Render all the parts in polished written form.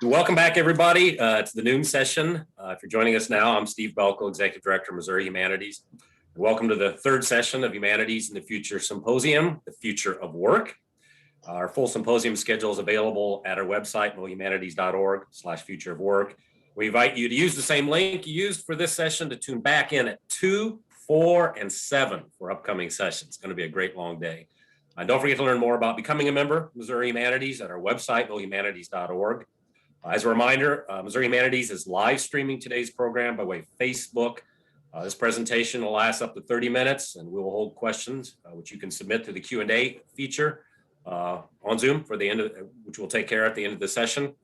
Welcome back, everybody, to the noon session. If you're joining us now, I'm Steve Belko, Executive Director, Missouri Humanities. Welcome to the third session of Humanities in the Future Symposium, The Future of Work. Our full symposium schedule is available at our website, humanities.org/future of work. We invite you to use the same link you used for this session to tune back in at 2, 4, and 7 for upcoming sessions. It's going to be a great long day. Don't forget to learn more about becoming a member of Missouri Humanities at our website, humanities.org. As a reminder, Missouri Humanities is live streaming today's program by way of Facebook. This presentation will last up to 30 minutes, and we will hold questions, which you can submit through the Q&A feature on Zoom for the end of, which we'll take care of at the end of the session.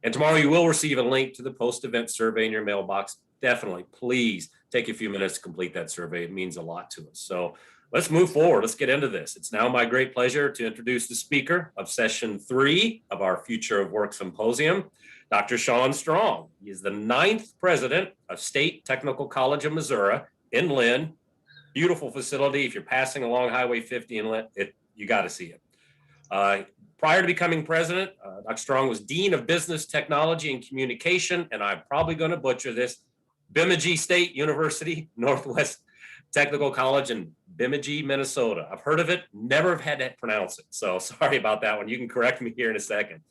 And tomorrow you will receive a link to the post-event survey in your mailbox. Definitely, please take a few minutes to complete that survey. It means a lot to us. So let's move forward. Let's get into this. It's now my great pleasure to introduce the speaker of session 3 of our Future of Work Symposium, Dr. Shawn Strong. He is the 9th president of State Technical College of Missouri in Lynn. Beautiful facility. If you're passing along Highway 50 in Lynn, you got to see it. Prior to becoming president, Dr. Strong was Dean of Business Technology and Communication, and I'm probably going to butcher this, Bemidji State University, Northwest Technical College in Bemidji, Minnesota. I've heard of it, never have had to pronounce it. So sorry about that one. You can correct me here in a second.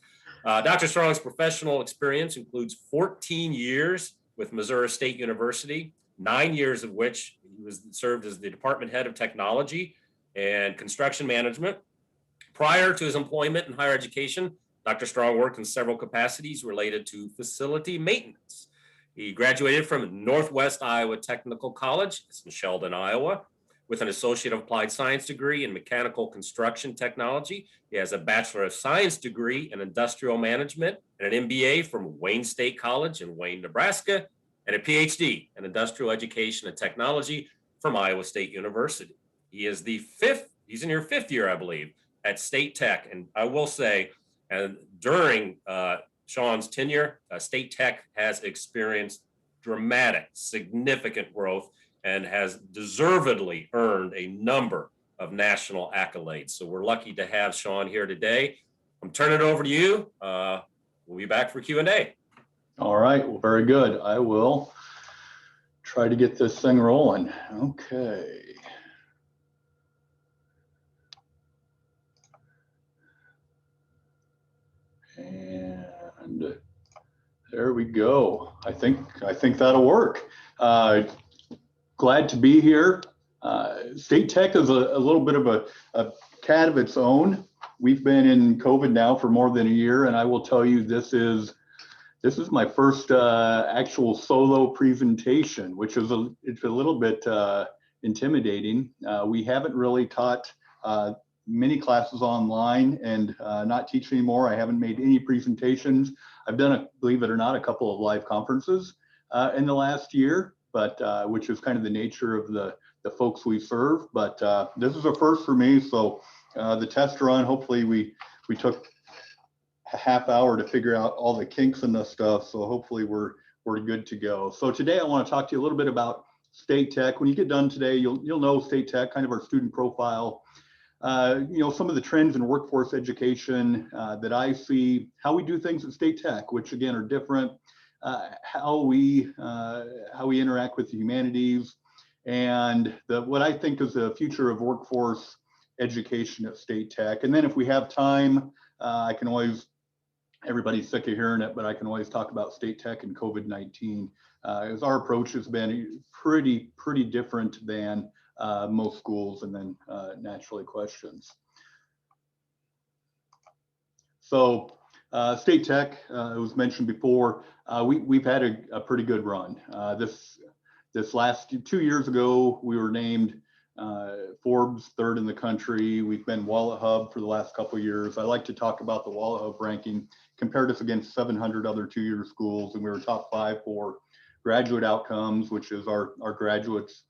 Dr. Strong's professional experience includes 14 years with Missouri State University, 9 years of which he served as the department head of technology and construction management. Prior to his employment in higher education, Dr. Strong worked in several capacities related to facility maintenance. He graduated from Northwest Iowa Technical College, it's in Sheldon, Iowa, with an Associate of Applied Science degree in Mechanical Construction Technology. He has a Bachelor of Science degree in Industrial Management and an MBA from Wayne State College in Wayne, Nebraska, and a Ph.D. in Industrial Education and Technology from Iowa State University. He is he's in your 5th year, I believe, at State Tech. And I will say, during Shawn's tenure, State Tech has experienced dramatic, significant growth and has deservedly earned a number of national accolades. So we're lucky to have Shawn here today. I'm turning it over to you. We'll be back for Q&A. All right, well, very good. I will try to get this thing rolling. Okay. And there we go. I think that'll work. Glad to be here. State Tech is a little bit of a cat of its own. We've been in COVID now for more than a year, and I will tell you this is my first actual solo presentation, which is it's a little bit intimidating. We haven't really taught many classes online and not teach anymore. I haven't made any presentations. I've done, believe it or not, a couple of live conferences in the last year, but which is kind of the nature of the folks we serve. But this is a first for me. So the test run, hopefully we took a half hour to figure out all the kinks and the stuff. So hopefully we're good to go. So today I want to talk to you a little bit about State Tech. When you get done today, you'll know State Tech, kind of our student profile. Some of the trends in workforce education that I see, how we do things at State Tech, which again are different, how we interact with the humanities, and what I think is the future of workforce education at State Tech. And then if we have time, I can always, everybody's sick of hearing it, but I can always talk about State Tech and COVID-19, as our approach has been pretty different than most schools, and then naturally questions. So State Tech, it was mentioned before, we've had a pretty good run. This last 2 years ago, we were named Forbes 3rd in the country. We've been Wallet Hub for the last couple of years. I like to talk about the Wallet Hub ranking, compared us against 700 other 2-year schools, and we were top 5 for graduate outcomes, which is our graduates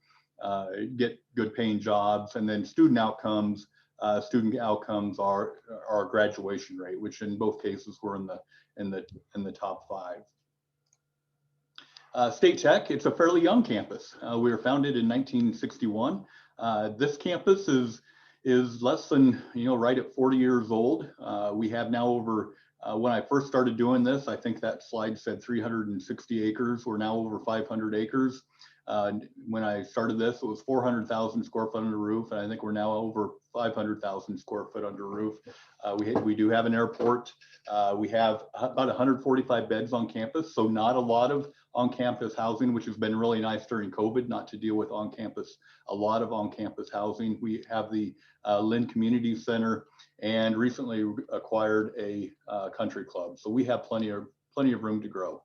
get good paying jobs, and then student outcomes. Student outcomes are our graduation rate, which in both cases we're in the top 5. State Tech, it's a fairly young campus. We were founded in 1961. This campus is less than, right at 40 years old. We have now over When I first started doing this, I think that slide said 360 acres. We're now over 500 acres. When I started this, it was 400,000 square foot under roof, and I think we're now over 500,000 square foot under roof. We do have an airport. We have about 145 beds on campus, so not a lot of on-campus housing, which has been really nice during COVID, not to deal with a lot of on-campus housing. We have the Lynn Community Center, and recently acquired a country club. So we have plenty of room to grow.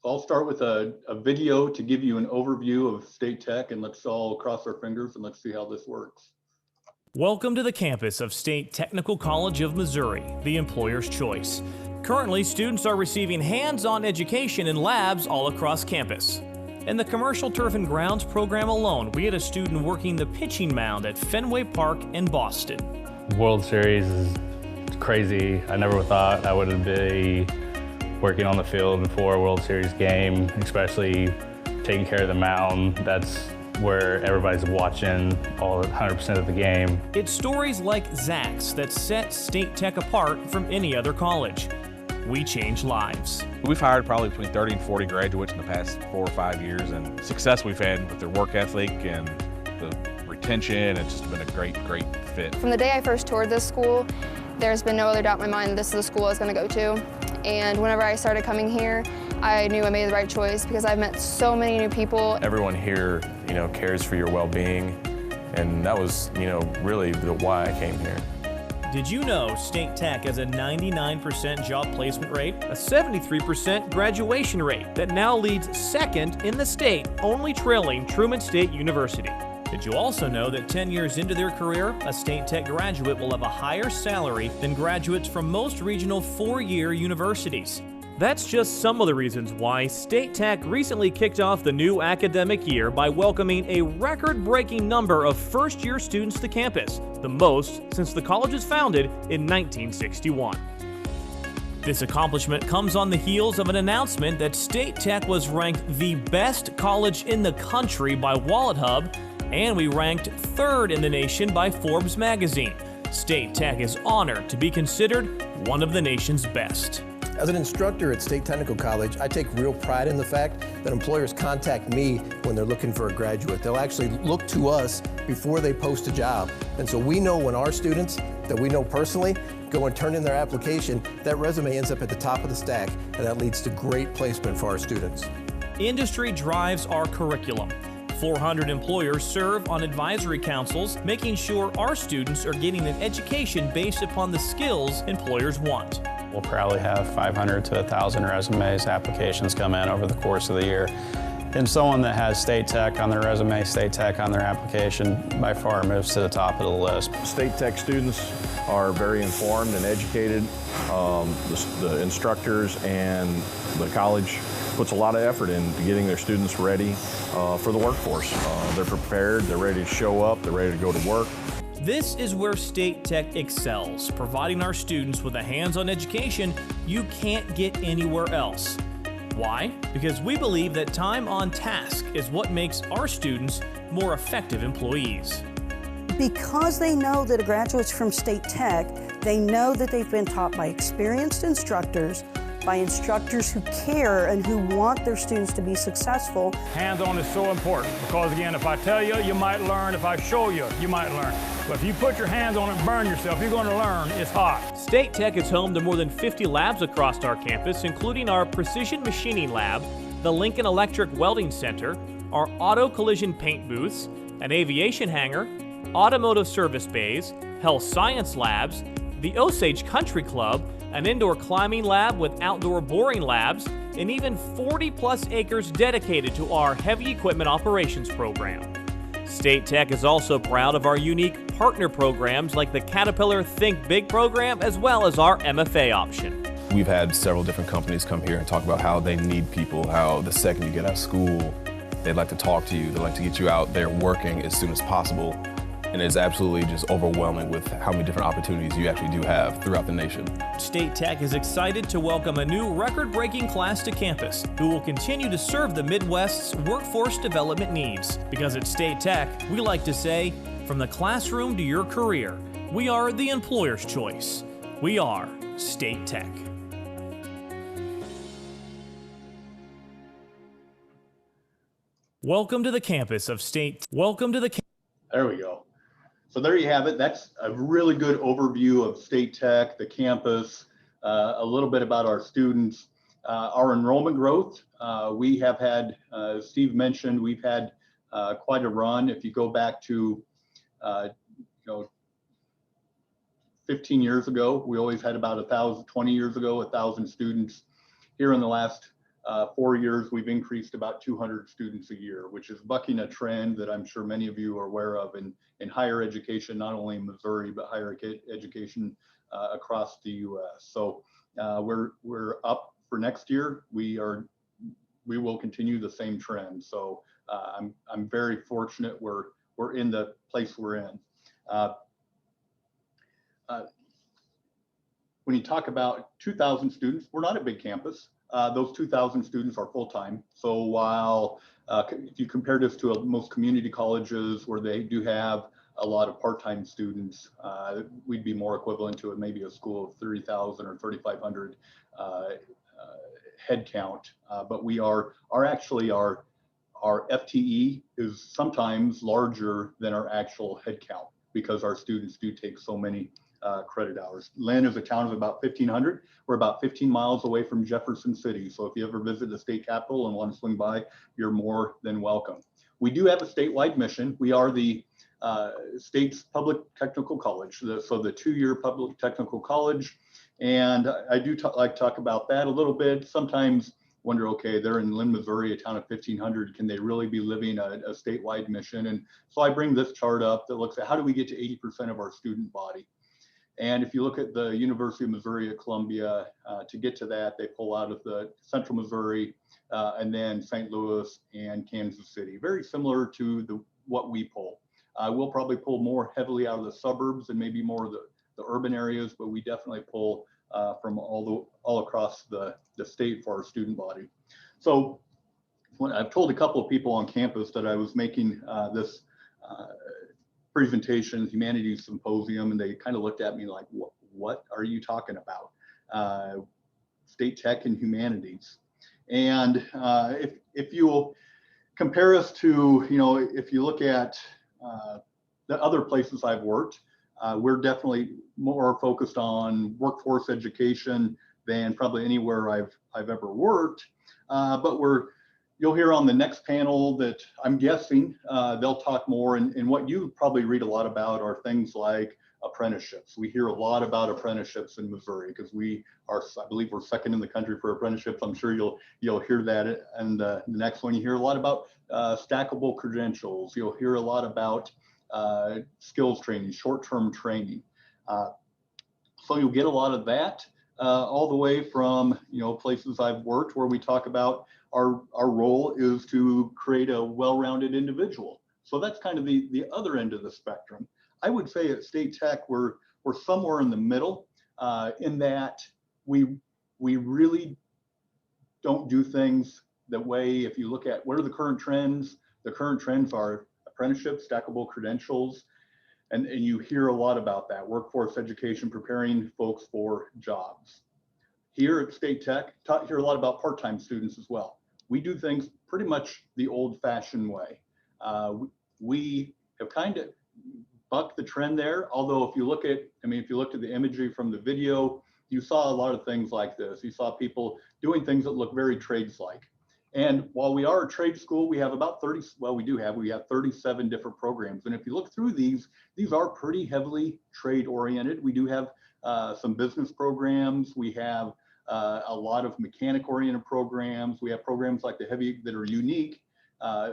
I'll start with a video to give you an overview of State Tech, and let's all cross our fingers and let's see how this works. Welcome to the campus of State Technical College of Missouri, the employer's choice. Currently, students are receiving hands-on education in labs all across campus. In the Commercial Turf and Grounds program alone, we had a student working the pitching mound at Fenway Park in Boston. World Series is crazy. I never thought I would be working on the field before a World Series game, especially taking care of the mound. That's where everybody's watching all 100% of the game. It's stories like Zach's that set State Tech apart from any other college. We change lives. We've hired probably between 30 and 40 graduates in the past 4 or 5 years, and success we've had with their work ethic and the retention. It's just been a great fit. From the day I first toured this school, there's been no other doubt in my mind this is the school I was going to go to. And whenever I started coming here, I knew I made the right choice because I've met so many new people. Everyone here, cares for your well-being, and that was, really the why I came here. Did you know State Tech has a 99% job placement rate, a 73% graduation rate that now leads second in the state, only trailing Truman State University? Did you also know that 10 years into their career, a State Tech graduate will have a higher salary than graduates from most regional 4-year universities? That's just some of the reasons why State Tech recently kicked off the new academic year by welcoming a record-breaking number of first-year students to campus, the most since the college was founded in 1961. This accomplishment comes on the heels of an announcement that State Tech was ranked the best college in the country by WalletHub, and we ranked 3rd in the nation by Forbes magazine. State Tech is honored to be considered one of the nation's best. As an instructor at State Technical College, I take real pride in the fact that employers contact me when they're looking for a graduate. They'll actually look to us before they post a job. And so we know when our students that we know personally go and turn in their application, that resume ends up at the top of the stack, and that leads to great placement for our students. Industry drives our curriculum. 400 employers serve on advisory councils, making sure our students are getting an education based upon the skills employers want. We'll probably have 500 to 1,000 resumes, applications come in over the course of the year. And someone that has State Tech on their resume, State Tech on their application, by far moves to the top of the list. State Tech students are very informed and educated. The instructors and the college puts a lot of effort into getting their students ready for the workforce. They're prepared, they're ready to show up, they're ready to go to work. This is where State Tech excels, providing our students with a hands-on education you can't get anywhere else. Why? Because we believe that time on task is what makes our students more effective employees. Because they know that a graduate's from State Tech, they know that they've been taught by experienced instructors, by instructors who care and who want their students to be successful. Hands-on is so important because, again, if I tell you, you might learn. If I show you, you might learn. But if you put your hands on it and burn yourself, you're going to learn. It's hot. State Tech is home to more than 50 labs across our campus, including our Precision Machining Lab, the Lincoln Electric Welding Center, our Auto Collision Paint booths, an aviation hangar, automotive service bays, health science labs, the Osage Country Club, an indoor climbing lab with outdoor boring labs, and even 40-plus acres dedicated to our heavy equipment operations program. State Tech is also proud of our unique partner programs like the Caterpillar Think Big program, as well as our MFA option. We've had several different companies come here and talk about how they need people, how the second you get out of school, they'd like to talk to you, they'd like to get you out there working as soon as possible. And it's absolutely just overwhelming with how many different opportunities you actually do have throughout the nation. State Tech is excited to welcome a new record-breaking class to campus who will continue to serve the Midwest's workforce development needs. Because at State Tech, we like to say, from the classroom to your career, we are the employer's choice. We are State Tech. Welcome to the campus of State. There we go. So there you have it. That's a really good overview of State Tech, the campus, a little bit about our students, our enrollment growth. We have had, Steve mentioned, we've had quite a run. If you go back to, 15 years ago, we always had about 1,000, 20 years ago, 1,000 students. Here in the last 4 years, we've increased about 200 students a year, which is bucking a trend that I'm sure many of you are aware of in higher education, not only in Missouri, but higher education across the U.S. So we're up for next year. We will continue the same trend. So I'm very fortunate we're in the place we're in. When you talk about 2,000 students, we're not a big campus. Those 2,000 students are full-time. So while if you compare this to most community colleges where they do have a lot of part-time students, we'd be more equivalent to maybe a school of 30,000 or 3,500 head count. But we are actually our FTE is sometimes larger than our actual head count because our students do take so many credit hours. Lynn is a town of about 1,500. We're about 15 miles away from Jefferson City. So if you ever visit the state capitol and want to swing by, you're more than welcome. We do have a statewide mission. We are the state's public technical college. So the 2-year public technical college. And I do like to talk about that a little bit. Sometimes wonder, okay, they're in Lynn, Missouri, a town of 1,500. Can they really be living a statewide mission? And so I bring this chart up that looks at how do we get to 80% of our student body? And if you look at the University of Missouri at Columbia, to get to that, they pull out of the central Missouri and then St. Louis and Kansas City. Very similar to what we pull. We'll probably pull more heavily out of the suburbs and maybe more of the urban areas, but we definitely pull from all across the state for our student body. So I've told a couple of people on campus that I was making this presentation, humanities symposium, and they kind of looked at me like, what are you talking about? State Tech and humanities. And if you'll compare us to, if you look at the other places I've worked, we're definitely more focused on workforce education than probably anywhere I've ever worked. But you'll hear on the next panel that I'm guessing they'll talk more, and what you probably read a lot about are things like apprenticeships. We hear a lot about apprenticeships in Missouri because I believe we're second in the country for apprenticeships. I'm sure you'll hear that. And the next one, you hear a lot about stackable credentials. You'll hear a lot about skills training, short-term training. So you'll get a lot of that all the way from places I've worked where we talk about our role is to create a well-rounded individual. So that's kind of the other end of the spectrum. I would say at State Tech we're somewhere in the middle in that we really don't do things the way, if you look at what are the current trends are apprenticeships, stackable credentials, and you hear a lot about that, workforce education, preparing folks for jobs. Here at State Tech, hear a lot about part-time students as well. We do things pretty much the old-fashioned way. We have kind of bucked the trend there, although if you looked at the imagery from the video, you saw a lot of things like this. You saw people doing things that look very trades-like. And while we are a trade school, we have about 37 different programs. And if you look through these are pretty heavily trade-oriented. We do have some business programs. We have a lot of mechanic-oriented programs. We have programs like the heavy that are unique,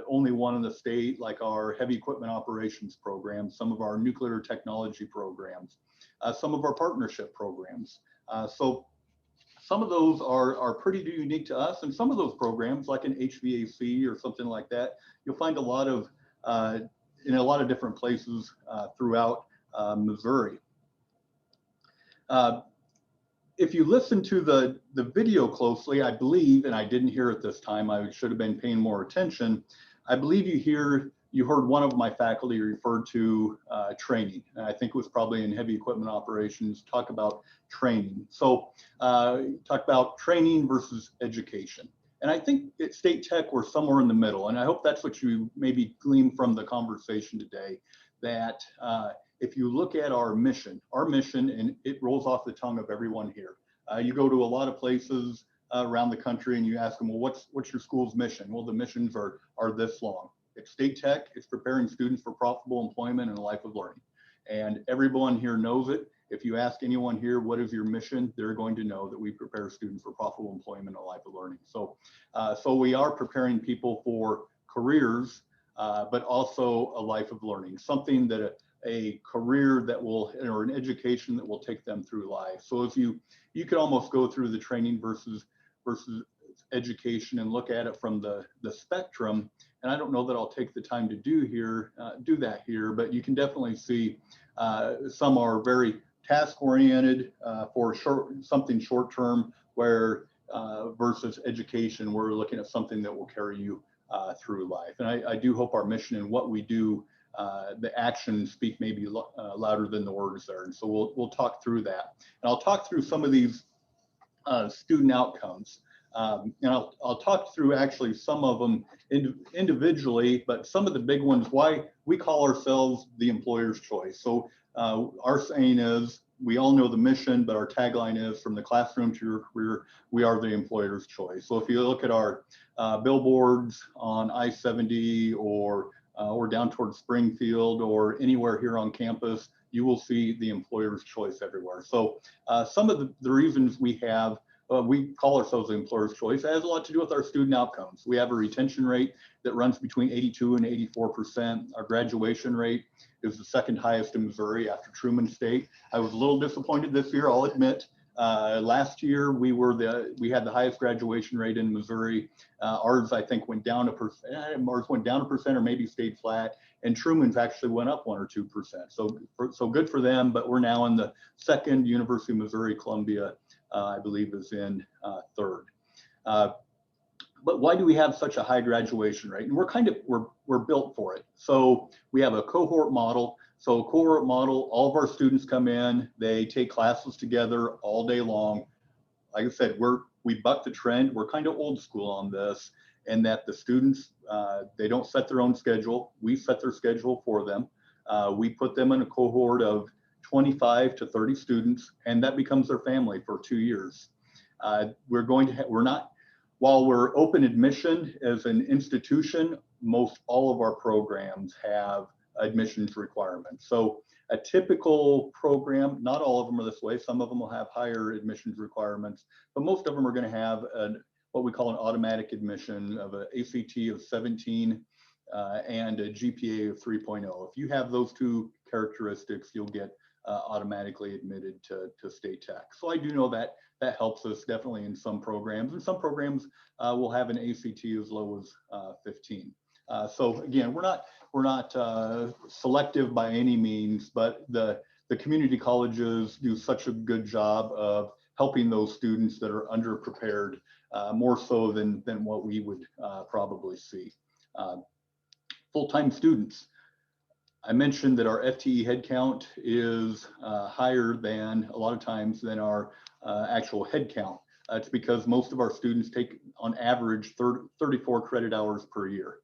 only one in the state, like our heavy equipment operations program, some of our nuclear technology programs, some of our partnership programs. So some of those are pretty unique to us, and some of those programs, like an HVAC or something like that, you'll find a lot of in a lot of different places throughout Missouri. If you listen to the video closely, I believe, and I didn't hear it this time, I should have been paying more attention. I believe you hear You heard one of my faculty refer to training. And I think it was probably in heavy equipment operations, talk about training. So talk about training versus education. And I think at State Tech, we're somewhere in the middle. And I hope that's what you maybe glean from the conversation today, that if you look at our mission, and it rolls off the tongue of everyone here. You go to a lot of places around the country and you ask them, well, what's your school's mission? Well, the missions are this long. At State Tech, it's preparing students for profitable employment and a life of learning. And everyone here knows it. If you ask anyone here, what is your mission? They're going to know that we prepare students for profitable employment and a life of learning. So, so we are preparing people for careers, but also a life of learning, something that a career that will, or an education that will take them through life. So if you could almost go through the training versus education and look at it from the spectrum. And I don't know that I'll take the time to do that here, but you can definitely see some are very task oriented for something short term, where versus education, we're looking at something that will carry you through life. And I do hope our mission and what we do, the actions speak maybe louder than the words there. And so we'll talk through that. And I'll talk through some of these student outcomes. And I'll talk through actually some of them individually, but some of the big ones, why we call ourselves the employer's choice. So our saying is, we all know the mission, but our tagline is, from the classroom to your career, we are the employer's choice. So if you look at our billboards on I-70 or down towards Springfield or anywhere here on campus, you will see the employer's choice everywhere. So some of the reasons we have, we call ourselves the employer's choice, it has a lot to do with our student outcomes. We have a retention rate that runs between 82 and 84%. Our graduation rate is the second highest in Missouri after Truman State. I was a little disappointed this year, I'll admit. Last year we had the highest graduation rate in Missouri. Ours, I think, went down 1%. Ours went down 1% or maybe stayed flat, and Truman's actually went up 1 or 2%. So good for them. But we're now in the second. University of Missouri Columbia, I believe, is in third. But why do we have such a high graduation rate? And we're built for it. So we have a cohort model. So cohort model, all of our students come in, they take classes together all day long. Like I said, we buck the trend. We're kind of old school on this, and that the students, they don't set their own schedule. We set their schedule for them. We put them in a cohort of 25 to 30 students, and that becomes their family for 2 years. While we're open admission as an institution, most all of our programs have admissions requirements. So a typical program, not all of them are this way. Some of them will have higher admissions requirements, but most of them are going to have what we call an automatic admission of an ACT of 17 and a GPA of 3.0. If you have those two characteristics, you'll get automatically admitted to State Tech. So I do know that helps us definitely in some programs, and some programs will have an ACT as low as 15. So again, we're not selective by any means, but the community colleges do such a good job of helping those students that are underprepared, more so than what we would probably see. Full-time students. I mentioned that our FTE headcount is higher than, a lot of times, than our actual headcount. It's because most of our students take, on average, 34 credit hours per year.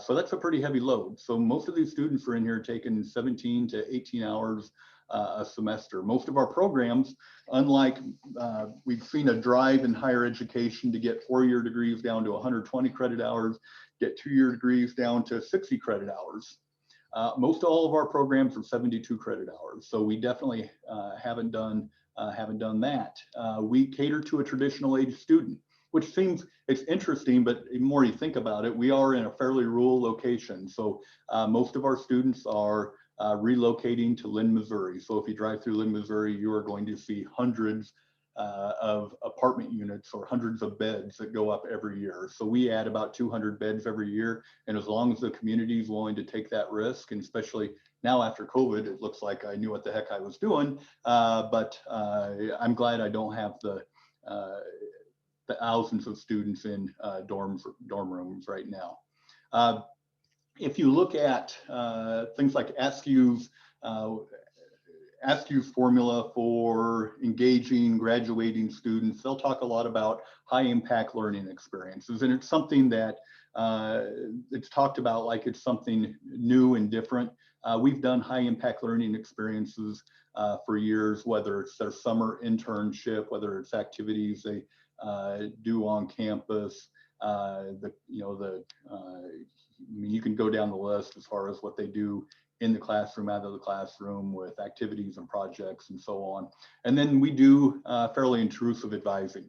So that's a pretty heavy load. So most of these students are in here taking 17 to 18 hours a semester. Most of our programs, unlike we've seen a drive in higher education to get 4-year degrees down to 120 credit hours, get 2-year degrees down to 60 credit hours. Most all of our programs are 72 credit hours. So we definitely haven't done that. We cater to a traditional age student, which seems, it's interesting, but the more you think about it, we are in a fairly rural location. So most of our students are relocating to Lynn, Missouri. So if you drive through Lynn, Missouri, you are going to see hundreds of apartment units or hundreds of beds that go up every year. So we add about 200 beds every year. And as long as the community is willing to take that risk, and especially now after COVID, it looks like I knew what the heck I was doing. But I'm glad I don't have the thousands of students in dorm rooms right now. if you look at things like ASCU's formula for engaging graduating students, they'll talk a lot about high impact learning experiences. And it's something that it's talked about like it's something new and different. We've done high impact learning experiences for years, whether it's their summer internship, whether it's activities they do on campus. You can go down the list as far as what they do in the classroom, out of the classroom, with activities and projects and so on. And then we do fairly intrusive advising.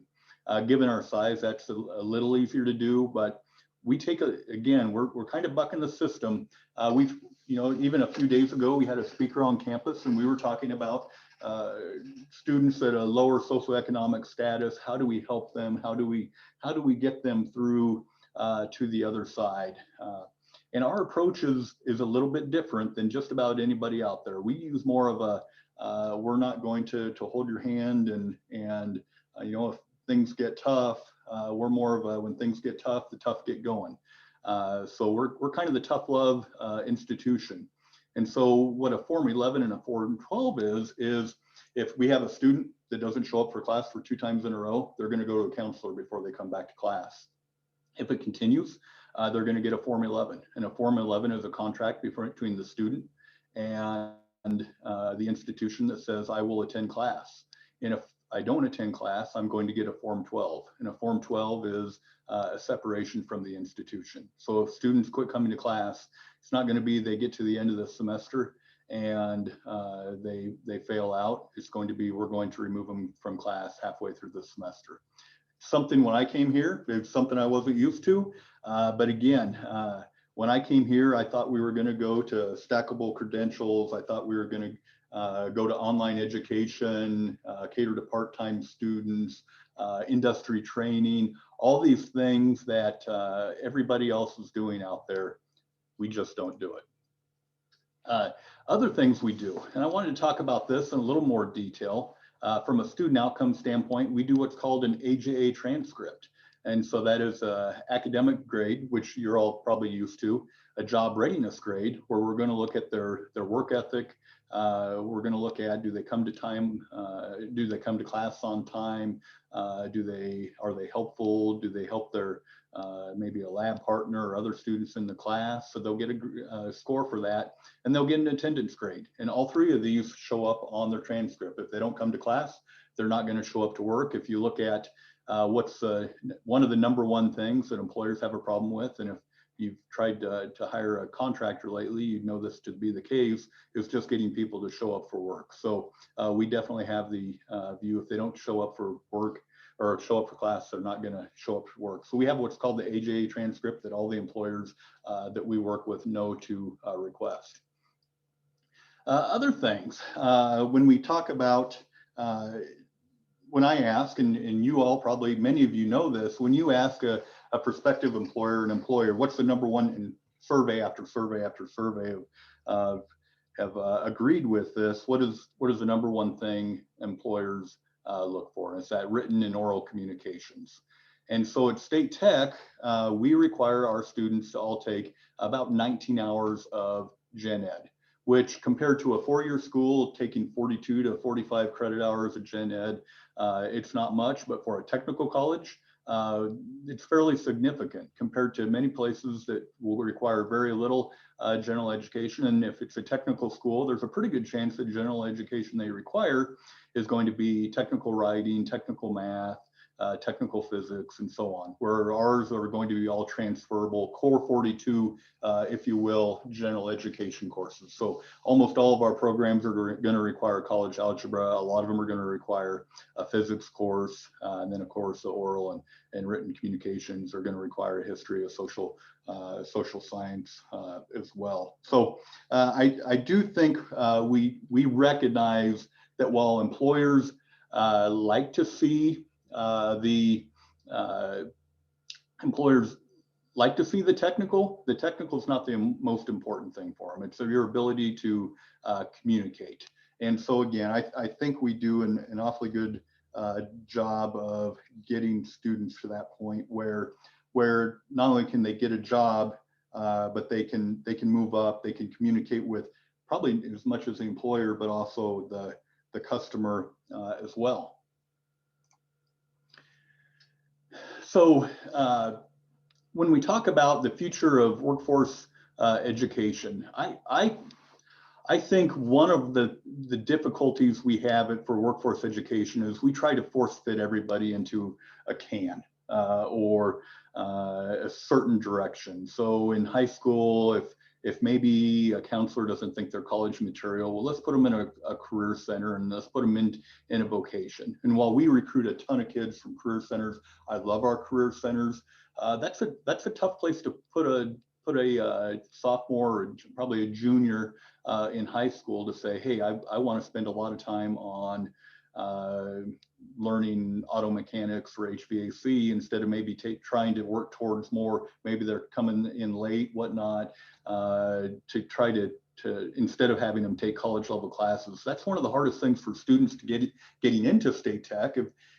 Given our size, that's a little easier to do, but we take we're kind of bucking the system. Even a few days ago, we had a speaker on campus and we were talking about students at a lower socioeconomic status. How do we help them? How do we get them through to the other side? And our approach is a little bit different than just about anybody out there. We use more of a, we're not going to hold your hand and if things get tough, we're more of a, when things get tough, the tough get going. So we're kind of the tough love institution. And so what a Form 11 and a Form 12 is if we have a student that doesn't show up for class for 2 times in a row, they're going to go to a counselor before they come back to class. If it continues, they're going to get a Form 11. And a Form 11 is a contract between the student and the institution that says, I will attend class. And if I don't attend class, I'm going to get a Form 12. And a Form 12 is a separation from the institution. So if students quit coming to class, it's not going to be they get to the end of the semester and they fail out. It's going to be, we're going to remove them from class halfway through the semester. Something when I came here, it's something I wasn't used to. But again, when I came here, I thought we were going to go to stackable credentials. I thought we were going to go to online education, cater to part-time students, industry training, all these things that everybody else is doing out there. We just don't do it. Other things we do, and I wanted to talk about this in a little more detail. From a student outcome standpoint, we do what's called an AJA transcript. And so that is an academic grade, which you're all probably used to, a job readiness grade, where we're going to look at their work ethic. We're going to look at, do they come to time? Do they come to class on time? Are they helpful? Do they help their maybe a lab partner or other students in the class? So they'll get a score for that, and they'll get an attendance grade. And all 3 of these show up on their transcript. If they don't come to class, they're not going to show up to work. If you look at what's one of the #1 things that employers have a problem with, and if you've tried to hire a contractor lately, you'd know this to be the case, is just getting people to show up for work. So we definitely have the view, if they don't show up for work or show up for class, they're not going to show up for work. So we have what's called the AJA transcript that all the employers that we work with know to request. Other things, when we talk about, when I ask, and you all probably, many of you know this, when you ask a prospective employer, an employer, what's the #1 in survey after survey after survey have agreed with this, what is the #1 thing employers look for? And it's that written and oral communications. And so at State Tech, we require our students to all take about 19 hours of gen ed, which compared to a 4-year school taking 42 to 45 credit hours of gen ed, it's not much, but for a technical college, it's fairly significant compared to many places that will require very little general education. And if it's a technical school, there's a pretty good chance that general education they require is going to be technical writing, technical math, technical physics, and so on, where ours are going to be all transferable, core 42, if you will, general education courses. So almost all of our programs are going to require college algebra. A lot of them are going to require a physics course, and then of course the oral and written communications are going to require a history of social science as well. So I do think we recognize that while employers like to see employers like to see the technical is not the most important thing for them. It's your ability to communicate. And so again, I think we do an awfully good job of getting students to that point where not only can they get a job but they can move up. They can communicate with probably as much as the employer, but also the customer as well. So when we talk about the future of workforce education, I think one of the difficulties we have for workforce education is we try to force fit everybody into a can or a certain direction. So in high school, if maybe a counselor doesn't think they're college material, well, let's put them in a career center and let's put them in a vocation. And while we recruit a ton of kids from career centers, I love our career centers. That's a tough place to put a sophomore or probably a junior in high school to say, hey, I want to spend a lot of time on learning auto mechanics or HVAC instead of maybe trying to work towards more, maybe they're coming in late, whatnot, to try to instead of having them take college level classes. That's one of the hardest things for students to getting into State Tech.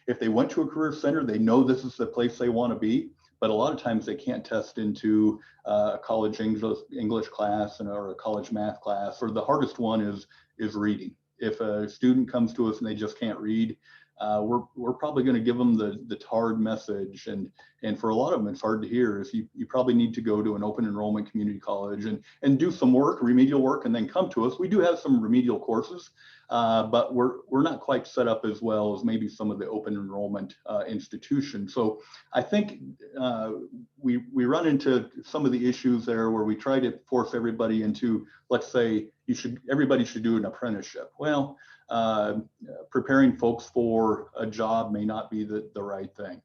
If they went to a career center, they know this is the place they want to be. But a lot of times they can't test into a college English class or a college math class, or the hardest one is reading. If a student comes to us and they just can't read, we're probably going to give them the hard message. And for a lot of them, it's hard to hear. Is you probably need to go to an open enrollment community college and do some work, remedial work, and then come to us. We do have some remedial courses, but we're not quite set up as well as maybe some of the open enrollment institutions. So I think we run into some of the issues there where we try to force everybody into, let's say, everybody should do an apprenticeship. Well, preparing folks for a job may not be the right thing.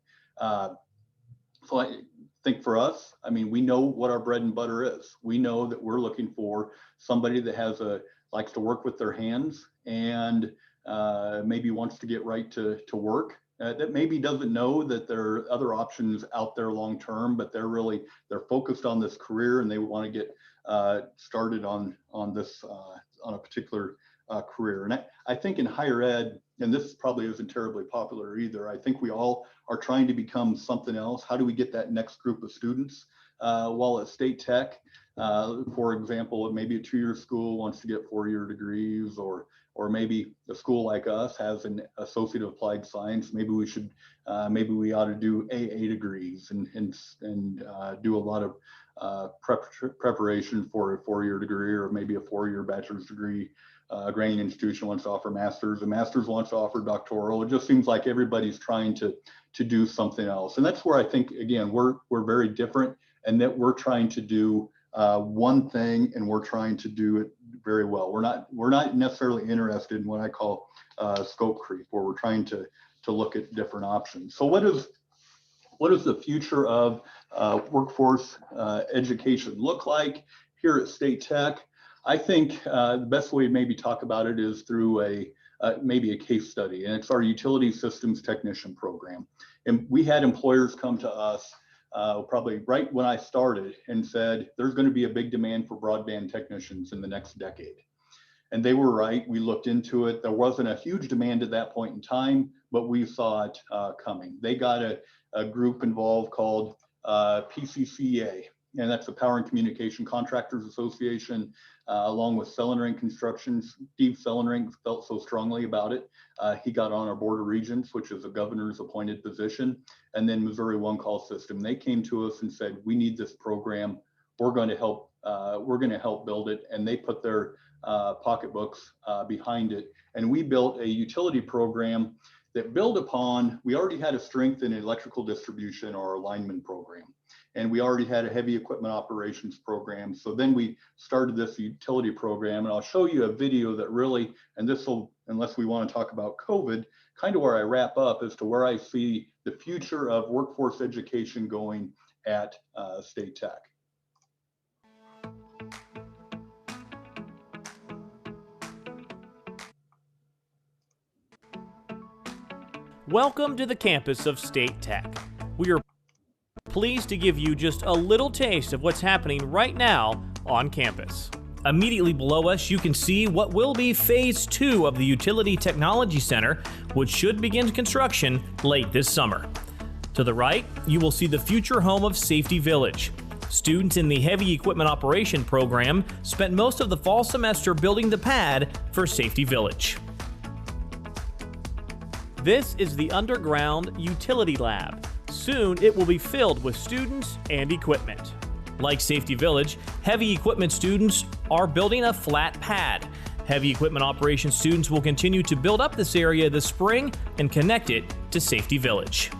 So I think for us, I mean, we know what our bread and butter is. We know that we're looking for somebody that likes to work with their hands and maybe wants to get right to work. That maybe doesn't know that there are other options out there long term, but they're focused on this career and they want to get started on a particular career. And I think in higher ed, and this probably isn't terribly popular either, I think we all are trying to become something else. How do we get that next group of students? While at State Tech, for example, maybe a 2-year school wants to get 4-year degrees, or maybe a school like us has an Associate of Applied Science. Maybe we ought to do AA degrees and do a lot of preparation for a 4-year degree, or maybe a 4-year bachelor's degree. A granting institution wants to offer masters, a master's wants to offer doctoral. It just seems like everybody's trying to do something else. And that's where I think, again, we're very different, and that we're trying to do one thing, and we're trying to do it very well. We're not necessarily interested in what I call scope creep, where we're trying to look at different options. So what does the future of workforce education look like here at State Tech? I think the best way to maybe talk about it is through maybe a case study, and it's our utility systems technician program. And we had employers come to us probably right when I started and said, there's going to be a big demand for broadband technicians in the next decade. And they were right. We looked into it. There wasn't a huge demand at that point in time, but we saw it coming. They got a group involved called PCCA, and that's the Power and Communication Contractors Association, along with Sellenring Construction. Steve Sellenring felt so strongly about it. He got on our Board of Regents, which is a governor's appointed position, and then Missouri One Call System. They came to us and said, we need this program. We're going to help build it. And they put their pocketbooks behind it. And we built a utility program that built upon, we already had a strength in electrical distribution, or our Lineman program. And we already had a heavy equipment operations program. So then we started this utility program, and I'll show you a video that really, and this will, unless we want to talk about COVID, kind of where I wrap up as to where I see the future of workforce education going at State Tech. Welcome to the campus of State Tech. We are pleased to give you just a little taste of what's happening right now on campus. Immediately below us, you can see what will be Phase 2 of the Utility Technology Center, which should begin construction late this summer. To the right, you will see the future home of Safety Village. Students in the Heavy Equipment Operation program spent most of the fall semester building the pad for Safety Village. This is the underground utility lab. Soon it will be filled with students and equipment. Like Safety Village, heavy equipment students are building a flat pad. Heavy equipment operations students will continue to build up this area this spring and connect it to Safety Village.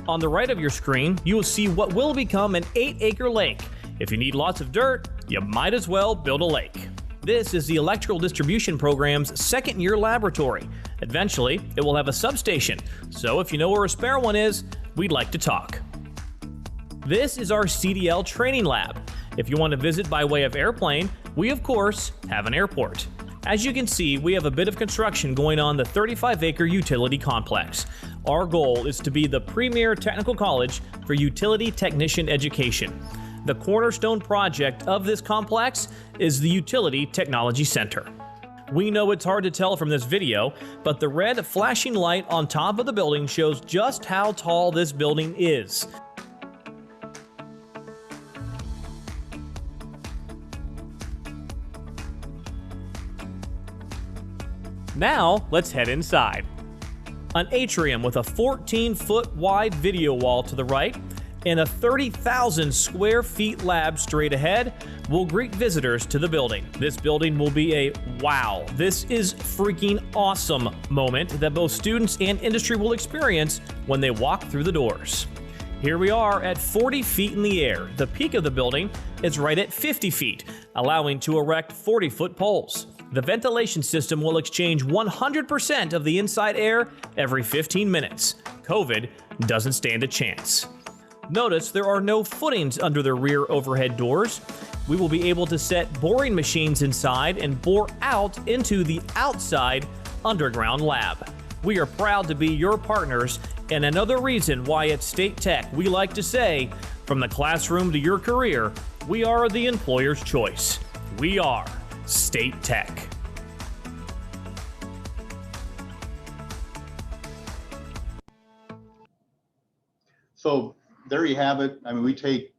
On the right of your screen, you will see what will become an 8-acre lake. If you need lots of dirt, you might as well build a lake. This is the Electrical Distribution Program's second-year laboratory. Eventually, it will have a substation, so if you know where a spare one is, we'd like to talk. This is our Cdl Training Lab. If you want to visit by way of airplane, we of course have an airport. As you can see, we have a bit of construction going on the 35-acre utility complex. Our goal is to be the premier technical college for utility technician education. The cornerstone project of this complex is the Utility Technology Center. We know it's hard to tell from this video, but the red flashing light on top of the building shows just how tall this building is. Now, let's head inside. An atrium with a 14-foot wide video wall to the right and a 30,000 square feet lab straight ahead will greet visitors to the building. This building will be a wow, this is freaking awesome moment that both students and industry will experience when they walk through the doors. Here we are at 40 feet in the air. The peak of the building is right at 50 feet, allowing to erect 40-foot poles. The ventilation system will exchange 100% of the inside air every 15 minutes. COVID doesn't stand a chance. Notice there are no footings under the rear overhead doors. We will be able to set boring machines inside and bore out into the outside underground lab. We are proud to be your partners, and another reason why at State Tech we like to say, from the classroom to your career, we are the employer's choice. We are State Tech. So there you have it. I mean, we take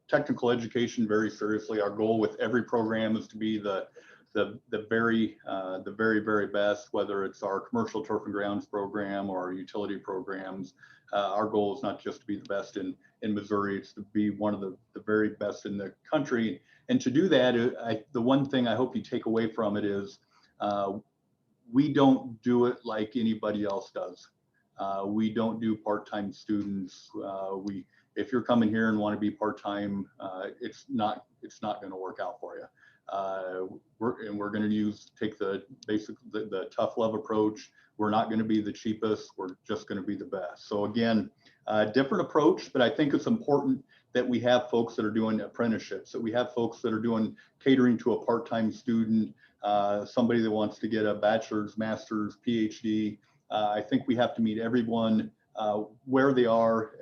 technical education very seriously. Our goal with every program is to be the very best, whether it's our commercial turf and grounds program or our utility programs. Our goal is not just to be the best in Missouri, it's to be one of the very best in the country. And to do that, the one thing I hope you take away from it is we don't do it like anybody else does. We don't do part-time students. If you're coming here and want to be part-time, it's not going to work out for you. We're going to take the tough love approach. We're not going to be the cheapest. We're just going to be the best. So again, different approach, but I think it's important that we have folks that are doing apprenticeships, that we have folks that are doing catering to a part-time student, somebody that wants to get a bachelor's, master's, Ph.D. I think we have to meet everyone where they are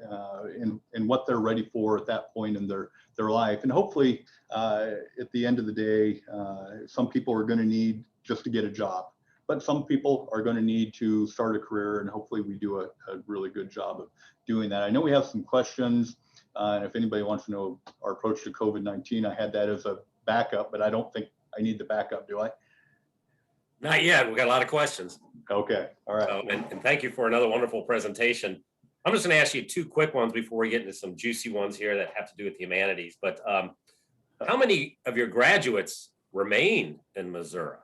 and what they're ready for at that point in their life. And hopefully at the end of the day, some people are going to need just to get a job, but some people are going to need to start a career, and hopefully we do a really good job of doing that. I know we have some questions. If anybody wants to know our approach to COVID-19, I had that as a backup, but I don't think I need the backup, do I? Not yet. We've got a lot of questions. Okay. All right. And thank you for another wonderful presentation. I'm just going to ask you two quick ones before we get into some juicy ones here that have to do with the humanities. But how many of your graduates remain in Missouri?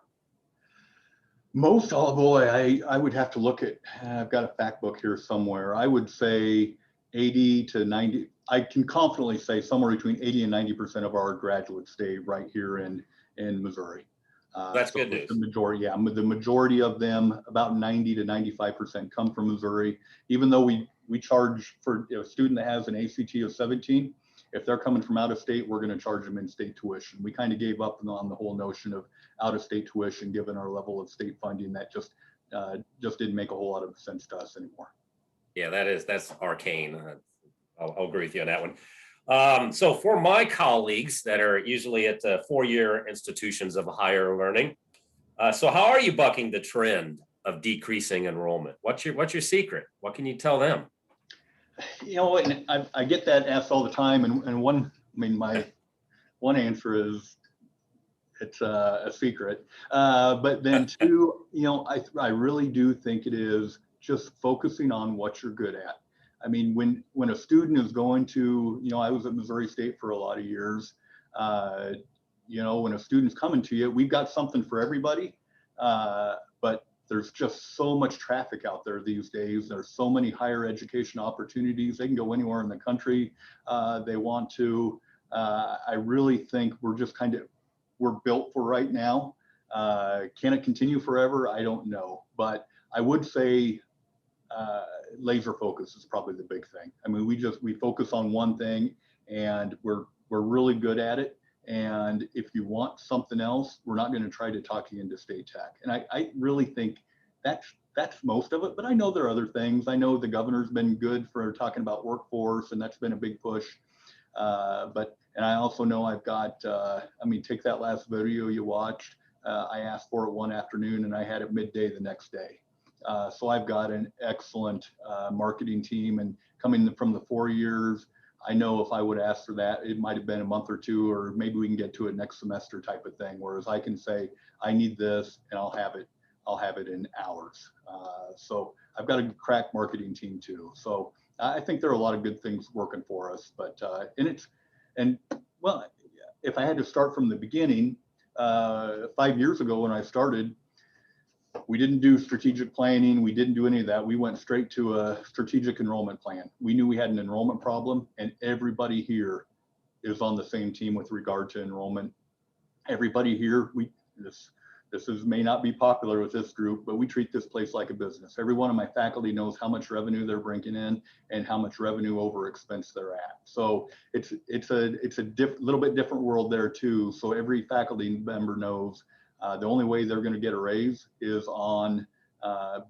Most all, boy, I would have to look at, I've got a fact book here somewhere. I would say 80 to 90. I can confidently say somewhere between 80 and 90% of our graduates stay right here in Missouri. That's good news. The majority, yeah, the majority of them, about 90 to 95%, come from Missouri. Even though we charge for a student that has an ACT of 17, if they're coming from out of state, we're going to charge them in-state tuition. We kind of gave up on the whole notion of out-of-state tuition, given our level of state funding. That just didn't make a whole lot of sense to us anymore. Yeah, that's arcane. I'll agree with you on that one. So for my colleagues that are usually at four-year institutions of higher learning, so how are you bucking the trend of decreasing enrollment? What's your secret? What can you tell them? You know, and I get that asked all the time, and one I mean, my one answer is it's a secret. But then two, I really do think it is just focusing on what you're good at. I mean, when a student is going to, I was at Missouri State for a lot of years. When a student's coming to you, we've got something for everybody. But there's just so much traffic out there these days. There's so many higher education opportunities. They can go anywhere in the country they want to. I really think we're built for right now. Can it continue forever? I don't know. But I would say laser focus is probably the big thing. I mean, we focus on one thing and we're really good at it. And if you want something else, we're not going to try to talk you into State Tech. And I really think that's most of it. But I know there are other things. I know the governor's been good for talking about workforce, and that's been a big push. And I also know I've got, take that last video you watched. I asked for it one afternoon and I had it midday the next day. So I've got an excellent marketing team, and coming from the 4 years, I know if I would ask for that, it might have been a month or two, or maybe we can get to it next semester type of thing. Whereas I can say, I need this and I'll have it in hours. So I've got a crack marketing team too. So I think there are a lot of good things working for us, but, if I had to start from the beginning, 5 years ago when I started, we didn't do strategic planning. We didn't do any of that. We went straight to a strategic enrollment plan. We knew we had an enrollment problem, and everybody here is on the same team with regard to enrollment. Everybody here, this may not be popular with this group, but we treat this place like a business. Every one of my faculty knows how much revenue they're bringing in and how much revenue over expense they're at. So it's a little bit different world there too. So every faculty member knows the only way they're going to get a raise is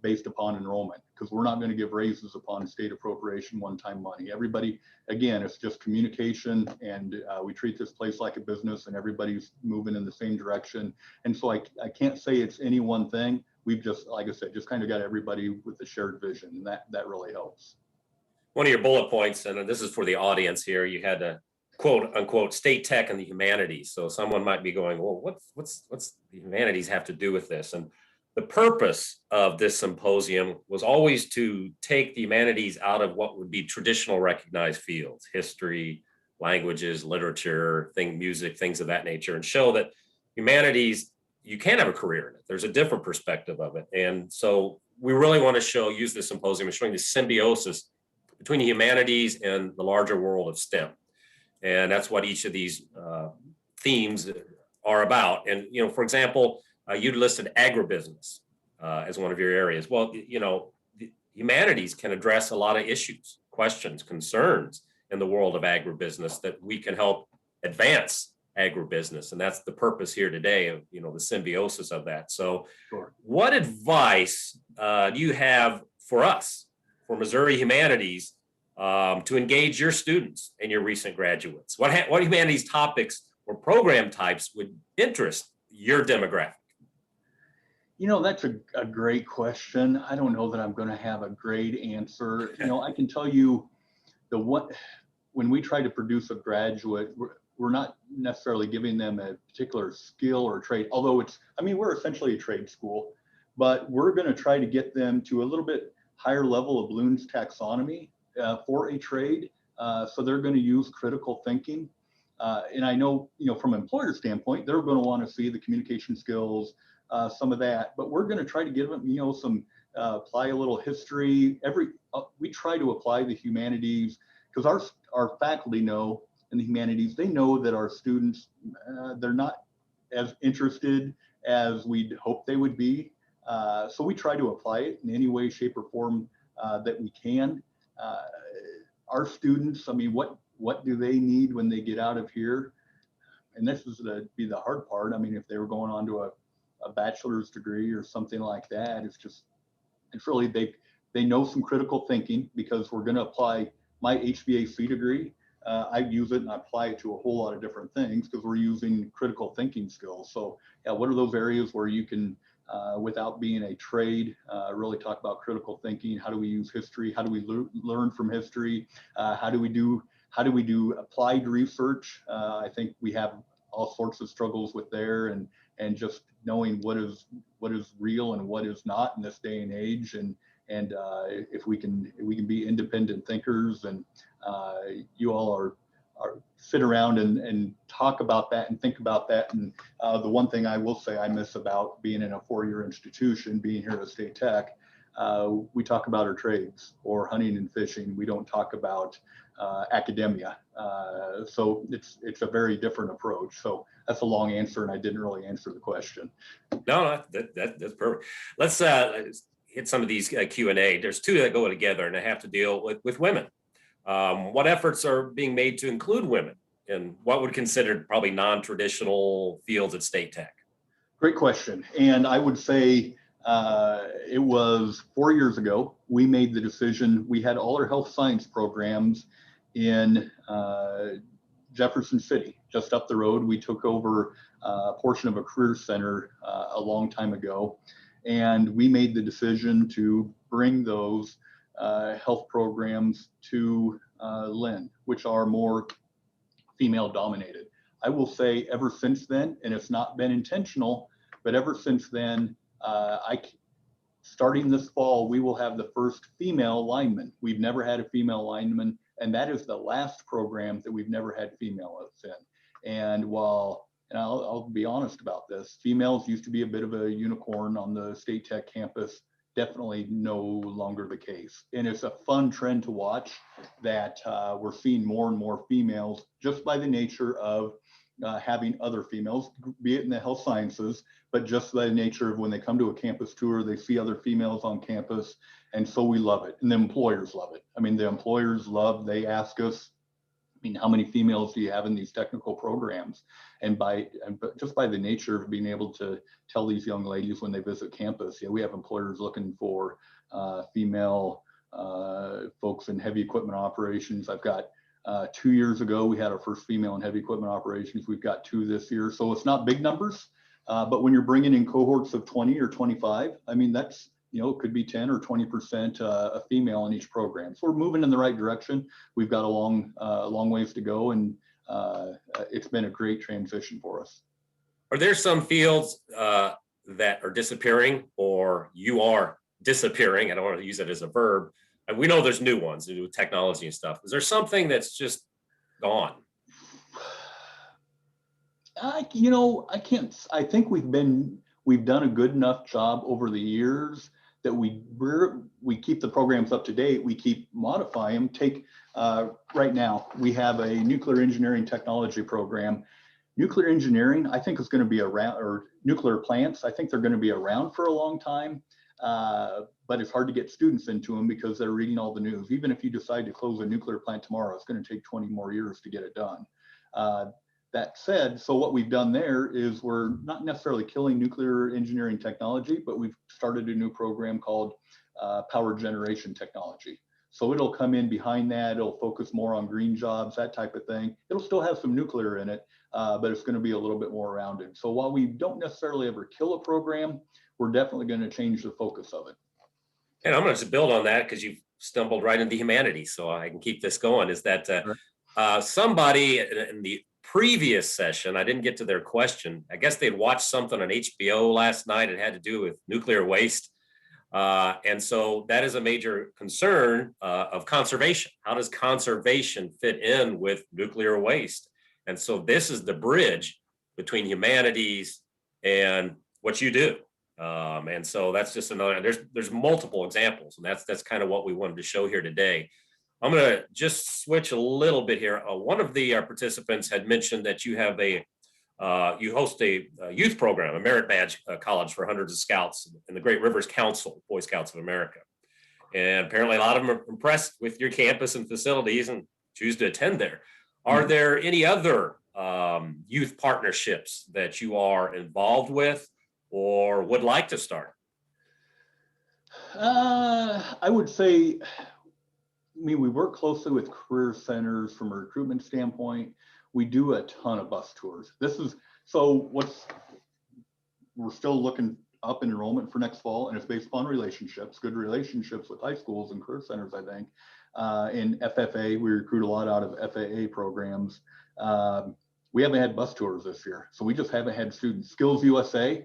based upon enrollment, because we're not going to give raises upon state appropriation one-time money. Everybody, again, it's just communication, and we treat this place like a business, and everybody's moving in the same direction. And so I can't say it's any one thing. We've just, like I said, just kind of got everybody with a shared vision, and that really helps. One of your bullet points, and this is for the audience here, you had to quote unquote State Tech and the humanities. So someone might be going, well, what's the humanities have to do with this? And the purpose of this symposium was always to take the humanities out of what would be traditional recognized fields, history, languages, literature, music, things of that nature, and show that humanities, you can have a career in it. There's a different perspective of it. And so we really want to use this symposium as showing the symbiosis between the humanities and the larger world of STEM. And that's what each of these themes are about. And, for example, you listed agribusiness as one of your areas. Well, the humanities can address a lot of issues, questions, concerns in the world of agribusiness that we can help advance agribusiness. And that's the purpose here today of, the symbiosis of that. So sure. What advice do you have for us, for Missouri Humanities, to engage your students and your recent graduates? What humanities topics or program types would interest your demographic? That's a great question. I don't know that I'm going to have a great answer. I can tell you when we try to produce a graduate, we're not necessarily giving them a particular skill or trade, although we're essentially a trade school, but we're going to try to get them to a little bit higher level of Bloom's taxonomy for a trade. So they're going to use critical thinking. And I know, from an employer standpoint, they're going to want to see the communication skills, some of that, but we're going to try to give them, apply a little history. We try to apply the humanities, because our faculty know in the humanities, they know that our students, they're not as interested as we'd hope they would be. So we try to apply it in any way, shape, or form that we can. Our students, what do they need when they get out of here? And this is be the hard part. If they were going on to a bachelor's degree or something like that, it's really, they know some critical thinking, because we're going to apply my HVAC degree. I use it and I apply it to a whole lot of different things, because we're using critical thinking skills. So yeah, what are those areas where you can, without being a trade, really talk about critical thinking? How do we use history? How do we learn from history? How do we do how do we do applied research? I think we have all sorts of struggles with there, and just knowing what is real and what is not in this day and age, and if we can be independent thinkers, and you all are sit around and talk about that and think about that. And the one thing I will say I miss about being in a four-year institution, being here at State Tech, we talk about our trades or hunting and fishing. We don't talk about academia. So it's a very different approach. So that's a long answer, and I didn't really answer the question. No, that's perfect. Let's hit some of these Q&A. There's two that go together, and they have to deal with women. What efforts are being made to include women in what would consider probably non-traditional fields at State Tech? Great question. And I would say it was 4 years ago, we made the decision. We had all our health science programs in Jefferson City, just up the road. We took over a portion of a career center a long time ago, and we made the decision to bring those health programs to Lynn, which are more female dominated. I will say ever since then, and it's not been intentional, but ever since then, starting this fall, we will have the first female lineman. We've never had a female lineman, and that is the last program that we've never had females in. And I'll be honest about this, females used to be a bit of a unicorn on the State Tech campus. Definitely no longer the case. And it's a fun trend to watch that we're seeing more and more females just by the nature of having other females, be it in the health sciences, but just by the nature of when they come to a campus tour, they see other females on campus. And so we love it. And the employers love it. I mean, the employers they ask us, how many females do you have in these technical programs? And just by the nature of being able to tell these young ladies when they visit campus, we have employers looking for female folks in heavy equipment operations. I've got 2 years ago, we had our first female in heavy equipment operations. We've got 2 this year. So it's not big numbers, but when you're bringing in cohorts of 20 or 25, that's, it could be 10 or 20% a female in each program. So we're moving in the right direction. We've got a long ways to go, and it's been a great transition for us. Are there some fields that are disappearing, or you are disappearing? I don't want to use it as a verb. And we know there's new ones, new technology and stuff. Is there something that's just gone? I can't. I think we've done a good enough job over the years that we keep the programs up to date. We keep modifying them. Right now, we have a nuclear engineering technology program. Nuclear engineering, I think, is going to be around, or nuclear plants, I think they're going to be around for a long time. But it's hard to get students into them because they're reading all the news. Even if you decide to close a nuclear plant tomorrow, it's going to take 20 more years to get it done. That said, so what we've done there is we're not necessarily killing nuclear engineering technology, but we've started a new program called power generation technology. So it'll come in behind that. It'll focus more on green jobs, that type of thing. It'll still have some nuclear in it, but it's going to be a little bit more rounded. So while we don't necessarily ever kill a program, we're definitely going to change the focus of it. And I'm going to build on that because you've stumbled right into humanities, so I can keep this going. Is that somebody in the previous session, I didn't get to their question. I guess they'd watched something on HBO last night. It had to do with nuclear waste. And so that is a major concern of conservation. How does conservation fit in with nuclear waste? And so this is the bridge between humanities and what you do. And so that's just another, there's multiple examples, and that's kind of what we wanted to show here today. I'm going to just switch a little bit here. One of the participants had mentioned that you have you host a youth program, a merit badge college for hundreds of scouts in the Great Rivers Council, Boy Scouts of America. And apparently a lot of them are impressed with your campus and facilities and choose to attend there. Are there any other youth partnerships that you are involved with or would like to start? I would say, we work closely with career centers from a recruitment standpoint. We do a ton of bus tours. We're still looking up enrollment for next fall, and it's based upon relationships, good relationships with high schools and career centers, I think. in FFA. We recruit a lot out of FAA programs. We haven't had bus tours this year, so we just haven't had students. Skills USA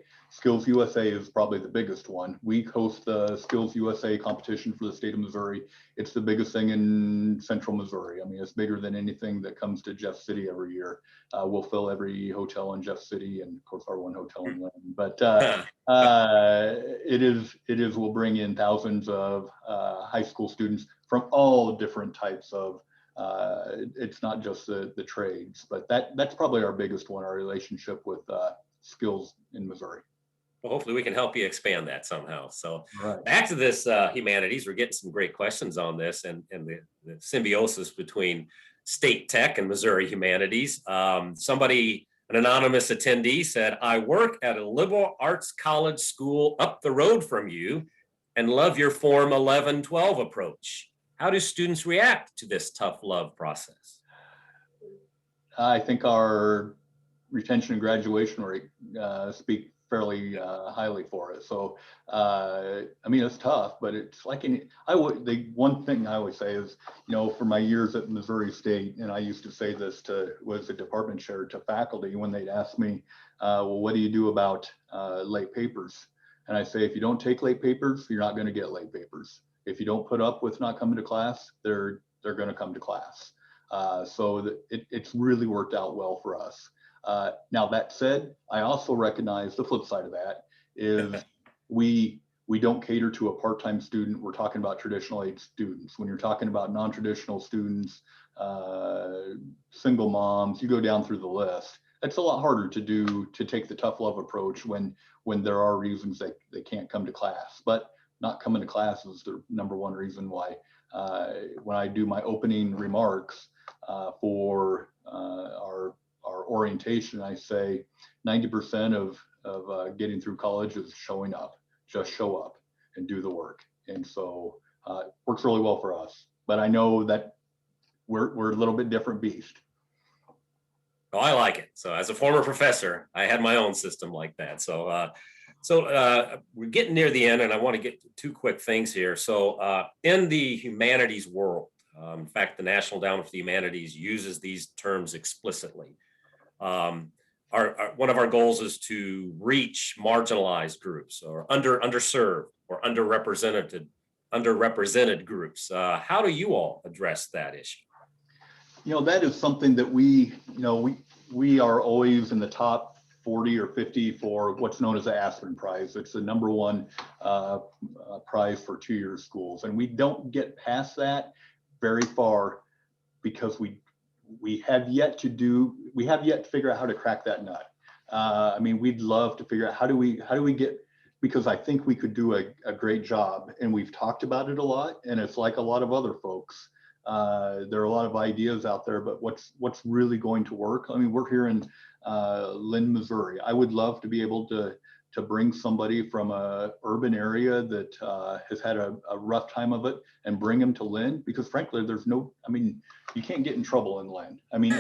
is probably the biggest one. We host the Skills USA competition for the state of Missouri. It's the biggest thing in central Missouri. I mean, it's bigger than anything that comes to Jeff City every year. We'll fill every hotel in Jeff City and of course our one hotel in Lineman. But we'll bring in thousands of high school students from all different types of it's not just the trades, but that's probably our biggest one, our relationship with skills in Missouri. Well, hopefully we can help you expand that somehow. So right. Back to this humanities, we're getting some great questions on this and the symbiosis between State Tech and Missouri humanities. An anonymous attendee said, I work at a liberal arts college school up the road from you and love your Form 11-12 approach. How do students react to this tough love process? I think our retention and graduation rate speak fairly highly for it. So, I mean, it's tough, but it's like the one thing I always say is, for my years at Missouri State, and I used to say this was a department chair to faculty when they'd ask me, well, what do you do about late papers? And I say, if you don't take late papers, you're not going to get late papers. If you don't put up with not coming to class, they're going to come to class. So it's really worked out well for us. Now that said, I also recognize the flip side of that is we don't cater to a part-time student. We're talking about traditional age students. When you're talking about non-traditional students, single moms, you go down through the list. That's a lot harder to take the tough love approach when there are reasons that they can't come to class. But not coming to class is the number one reason why. When I do my opening remarks for our orientation, I say 90% of getting through college is showing up. Just show up and do the work. And so it works really well for us. But I know that we're a little bit different beast. Oh, I like it. So as a former professor, I had my own system like that. So we're getting near the end, and I want to get to two quick things here. So in the humanities world, in fact, the National Endowment for the Humanities uses these terms explicitly. One of our goals is to reach marginalized groups or underserved or underrepresented groups. How do you all address that issue? That is something that we are always in the top 40 or 50 for what's known as the Aspen Prize. It's the number one prize for two-year schools. And we don't get past that very far because we have yet to figure out how to crack that nut. I mean, we'd love to figure out how do we get, because I think we could do a great job, and we've talked about it a lot, and it's like a lot of other folks. There are a lot of ideas out there, but what's really going to work? I mean, we're here in Lynn, Missouri. I would love to be able to bring somebody from a urban area that has had a rough time of it and bring them to Lynn, because frankly, you can't get in trouble in Lynn. I mean,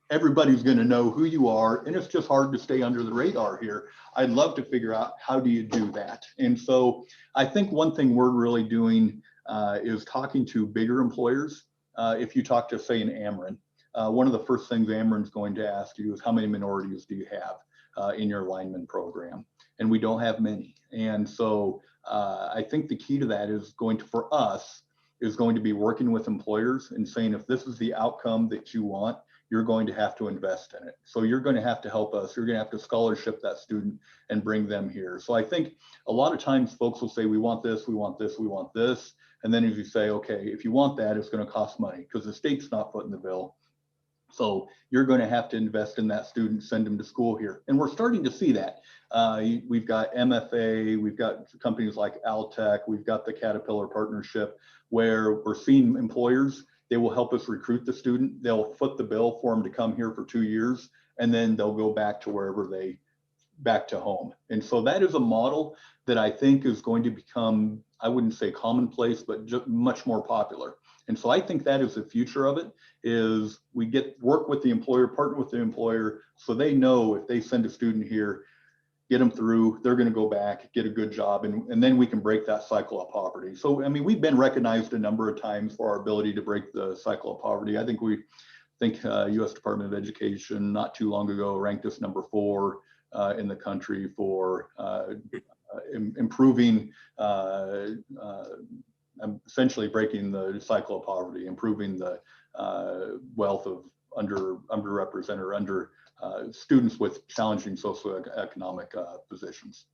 everybody's going to know who you are, and it's just hard to stay under the radar here. I'd love to figure out how do you do that. And so I think one thing we're really doing is talking to bigger employers. If you talk to, say, an Ameren, one of the first things Ameren's going to ask you is how many minorities do you have in your lineman program? And we don't have many. And so I think the key to that is going to be working with employers and saying, if this is the outcome that you want, you're going to have to invest in it. So you're going to have to help us. You're going to have to scholarship that student and bring them here. So I think a lot of times folks will say, we want this, we want this, we want this. And then if you say, okay, if you want that, it's going to cost money because the state's not footing the bill. So you're going to have to invest in that student, send them to school here. And we're starting to see that. We've got MFA, we've got companies like Altech, we've got the Caterpillar partnership where we're seeing employers, they will help us recruit the student. They'll foot the bill for them to come here for 2 years, and then they'll go back to back to home. And so that is a model that I think is going to become, I wouldn't say commonplace, but just much more popular. And so I think that is the future of it, is we work with the employer, partner with the employer, so they know if they send a student here, get them through, they're going to go back, get a good job, and then we can break that cycle of poverty. So, I mean, we've been recognized a number of times for our ability to break the cycle of poverty. I think U.S. Department of Education not too long ago ranked us number 4 in the country for improving, essentially breaking the cycle of poverty, improving the wealth of underrepresented or under students with challenging socioeconomic positions.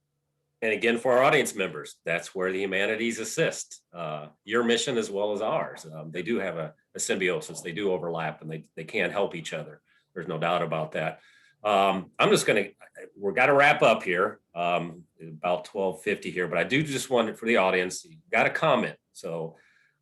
And again, for our audience members, that's where the humanities assist. Your mission as well as ours. They do have a symbiosis. They do overlap, and they can help each other. There's no doubt about that. We're got to wrap up here, about 12:50 here, but I do just want it for the audience. You got a comment. So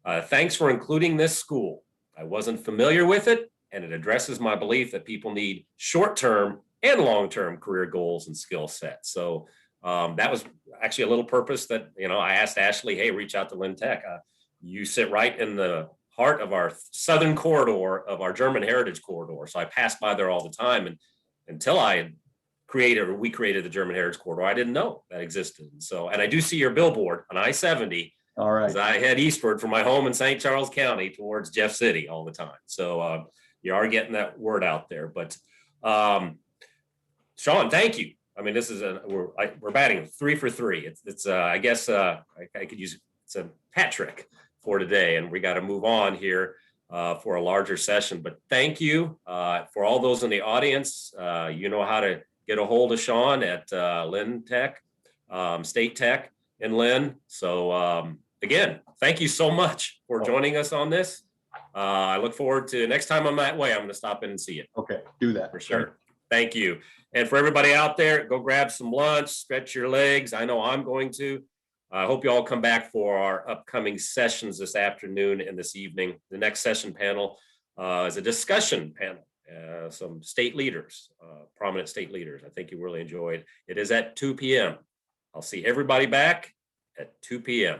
thanks for including this school. I wasn't familiar with it, and it addresses my belief that people need short-term and long-term career goals and skill sets. So that was actually a little purpose that, I asked Ashley, hey, reach out to Lynn Tech. You sit right in the heart of our southern corridor of our German heritage corridor. So I passed by there all the time. And until we created the German heritage corridor, I didn't know that existed. And I do see your billboard on I-70. All right. As I head eastward from my home in St. Charles County towards Jeff City all the time. So you are getting that word out there. But Shawn, thank you. I mean, this is we're batting 3 for 3. It's I guess I could use it's a hat trick for today, and we got to move on here for a larger session. But thank you for all those in the audience. You know how to get a hold of Shawn at Lynn Tech, State Tech in Lynn. So again, thank you so much for joining us on this. I look forward to next time I'm that way. I'm going to stop in and see you. Okay, do that for sure. Thank you. And for everybody out there, go grab some lunch, stretch your legs. I know I'm going to. I hope you all come back for our upcoming sessions this afternoon and this evening. The next session panel is a discussion panel. Some state leaders, prominent state leaders. I think you really enjoyed. It is at 2 p.m. I'll see everybody back at 2 p.m.